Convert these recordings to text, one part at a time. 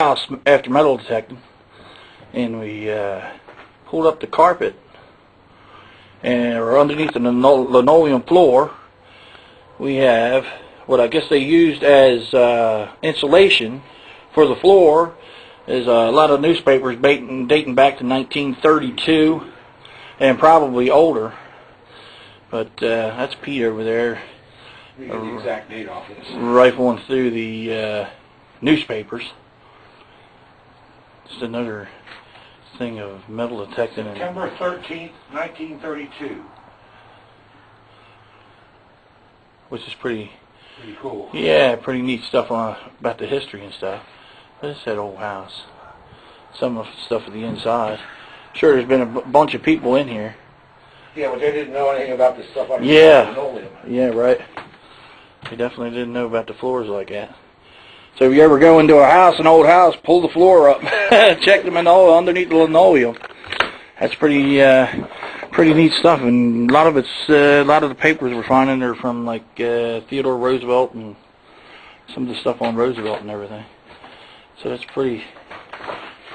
House after metal detecting, and we pulled up the carpet, and or underneath the linoleum floor, we have what I guess they used as insulation for the floor. Is a lot of newspapers dating back to 1932 and probably older. But that's Pete over there. We get the exact date off this. Rifling through the newspapers. Just another thing of metal detecting. September 13th, 1932. Which is pretty cool. Yeah, pretty neat stuff about the history and stuff. This is that old house. Some of the stuff at the inside. Sure, there's been a bunch of people in here. Yeah, but they didn't know anything about this stuff on linoleum. Yeah, right. They definitely didn't know about the floors like that. So if you ever go into a house, an old house, pull the floor up, check them underneath the linoleum. That's pretty neat stuff, and a lot of the papers we're finding are from like Theodore Roosevelt and some of the stuff on Roosevelt and everything. So that's pretty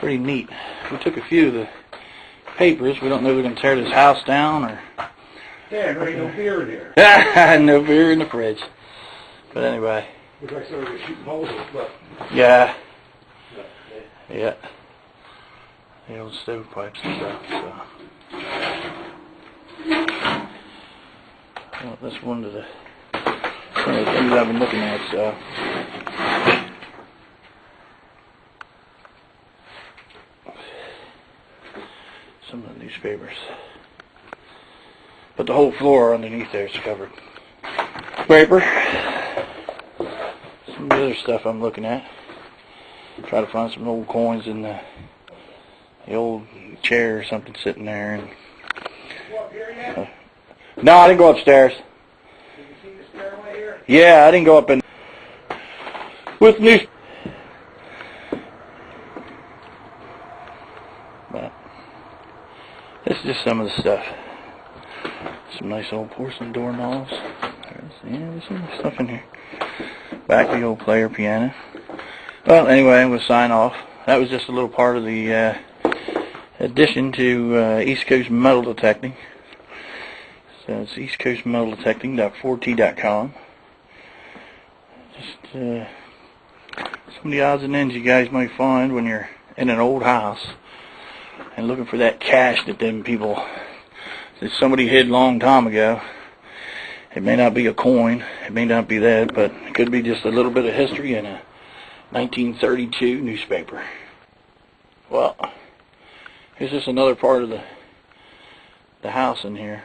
neat. We took a few of the papers. We don't know if we're going to tear this house down or... Yeah, there ain't no beer there. No beer in the fridge. But anyway. Looks like somebody was shooting holes in it, but... Yeah. Yeah. The old stovepipes and stuff, so... Well, that's one of the things I've been looking at, so... Some of the newspapers. But the whole floor underneath there is covered. Paper. Some of the other stuff I'm looking at. Try to find some old coins in the old chair or something sitting there. And, You up here yet? no, I didn't go upstairs. Did you see the stairway here? Yeah, I didn't go up in with news. But this is just some of the stuff. Some nice old porcelain doorknobs. There's some stuff in here. Back of the old player piano. Well, anyway, I'm going to sign off. That was just a little part of the addition to East Coast Metal Detecting. So it's eastcoastmetal-detecting.4t.com. Just some of the odds and ends you guys might find when you're in an old house and looking for that cash that somebody hid a long time ago. It may not be a coin, it may not be that, but it could be just a little bit of history in a 1932 newspaper. Well, here's just another part of the house in here.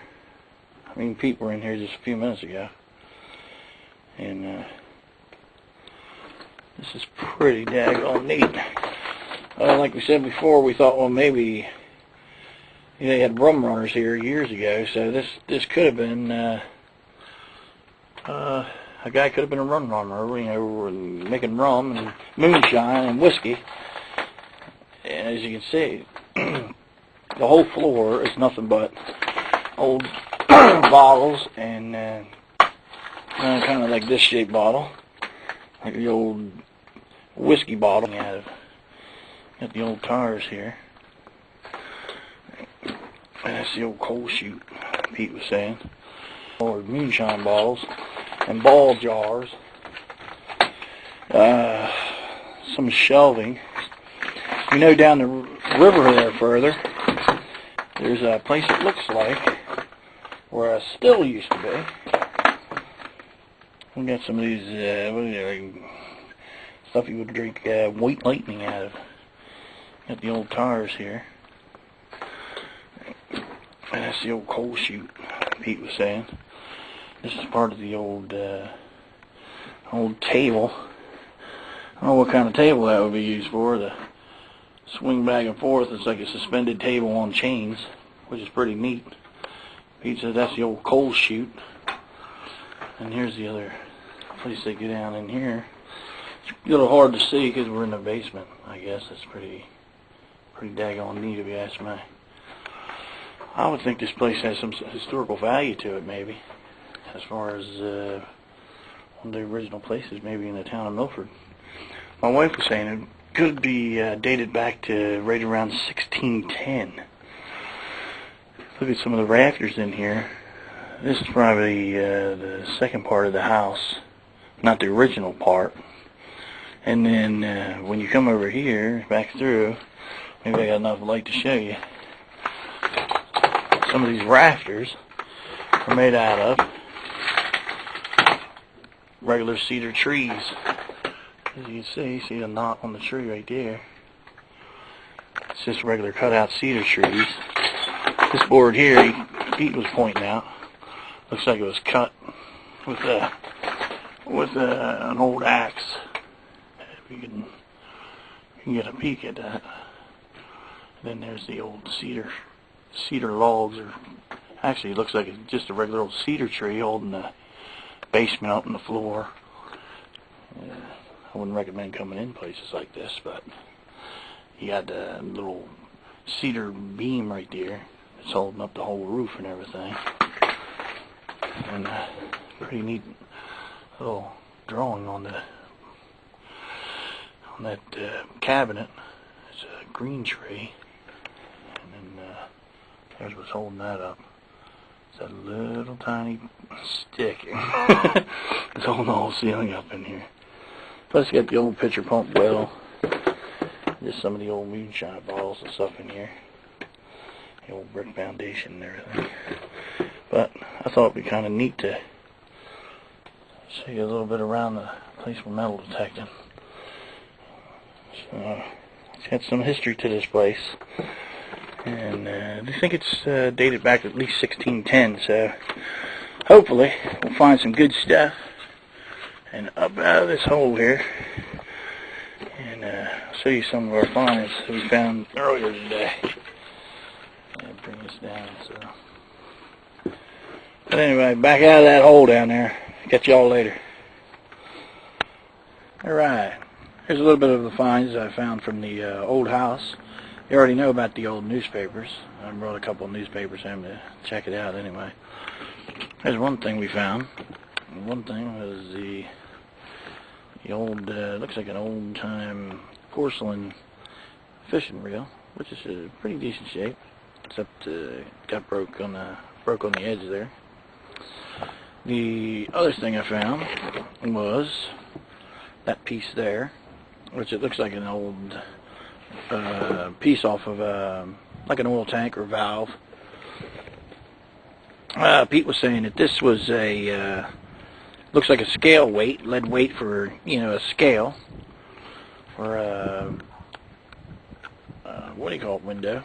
I mean, people were in here just a few minutes ago. And this is pretty daggone neat. Like we said before, we thought, well, maybe they had rum runners here years ago, so this could have been a guy could have been a rum runner, making rum and moonshine and whiskey. And as you can see, the whole floor is nothing but old bottles and kind of like this shaped bottle, like the old whiskey bottle. Got the old tires here. And that's the old coal chute Pete was saying. Or moonshine bottles and ball jars. Some shelving. You know, down the river there further, there's a place that looks like where a still used to be. We got some of these stuff you would drink white lightning out of. Got the old tires here. And that's the old coal chute Pete was saying. This is part of the old table. I don't know what kind of table that would be used for. To swing back and forth. It's like a suspended table on chains, which is pretty neat. Pete said that's the old coal chute. And here's the other place they go down in here. It's a little hard to see because we're in the basement. I guess that's pretty daggone neat if you ask me. I would think this place has some historical value to it, maybe, as far as one of the original places, maybe in the town of Milford. My wife was saying could be dated back to right around 1610. Look at some of the rafters in here. This is probably the second part of the house, not the original part. And then when you come over here, back through, maybe I got enough light to show you. Some of these rafters are made out of regular cedar trees. As you can see a knot on the tree right there. It's just regular cutout cedar trees. This board here, Pete was pointing out, looks like it was cut with an old axe. If you can get a peek at that. Then there's the old cedar logs, or actually it looks like it's just a regular old cedar tree holding the basement up on the floor. I wouldn't recommend coming in places like this, but you got the little cedar beam right there. It's holding up the whole roof and everything. And pretty neat little drawing on that cabinet. It's a green tree. And then there's what's holding that up. It's a little tiny stick. It's holding the whole ceiling up in here. Plus you got the old pitcher pump well. Just some of the old moonshine bottles and stuff in here. The old brick foundation and everything. But I thought it'd be kind of neat to show you a little bit around the place for metal detecting. So it's got some history to this place. And I think it's dated back at least 1610, so hopefully we'll find some good stuff. And up out of this hole here, and I'll show you some of our finds that we found earlier today. And bring this down. So, but anyway, back out of that hole down there. Catch y'all later. All right, here's a little bit of the finds I found from the old house. You already know about the old newspapers. I brought a couple of newspapers home to check it out anyway. There's one thing we found. One thing was the old, looks like an old-time porcelain fishing reel, which is in pretty decent shape, except got broke on the edge there. The other thing I found was that piece there, which it looks like an old piece off of like an oil tank or valve. Pete was saying that this was a looks like a scale weight, lead weight for, a scale for a what do you call it, window,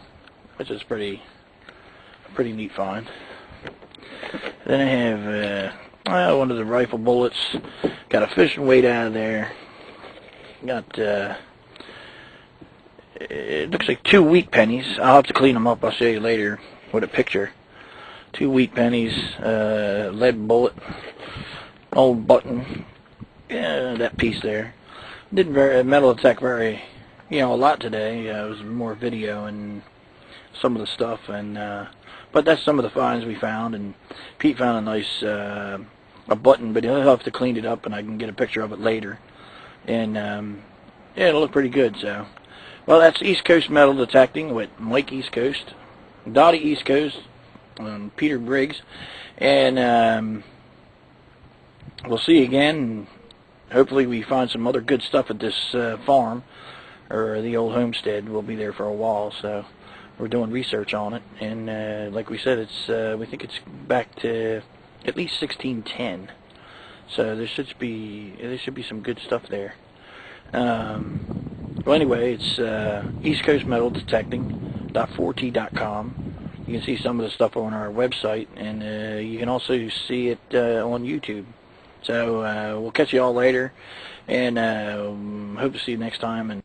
which is pretty neat find. Then I have one of the rifle bullets. Got a fishing weight out of there. Got it looks like 2 wheat pennies. I'll have to clean them up. I'll show you later with a picture. 2 wheat pennies, lead bullet, old button, that piece there. Didn't metal detect very, a lot today. It was more video and some of the stuff, and but that's some of the finds we found. And Pete found a nice a button, but he'll have to clean it up, and I can get a picture of it later. And yeah, it'll look pretty good. So, well, that's East Coast Metal Detecting with Mike East Coast, Dottie East Coast, Peter Briggs, and we'll see you again. Hopefully we find some other good stuff at this farm, or the old homestead. We'll be there for a while, so we're doing research on it. And like we said, it's we think it's back to at least 1610. So there should be some good stuff there. Well, anyway, it's East Coast Metal Detecting .4t.com. You can see some of the stuff on our website, and you can also see it on YouTube. So we'll catch you all later, and hope to see you next time. And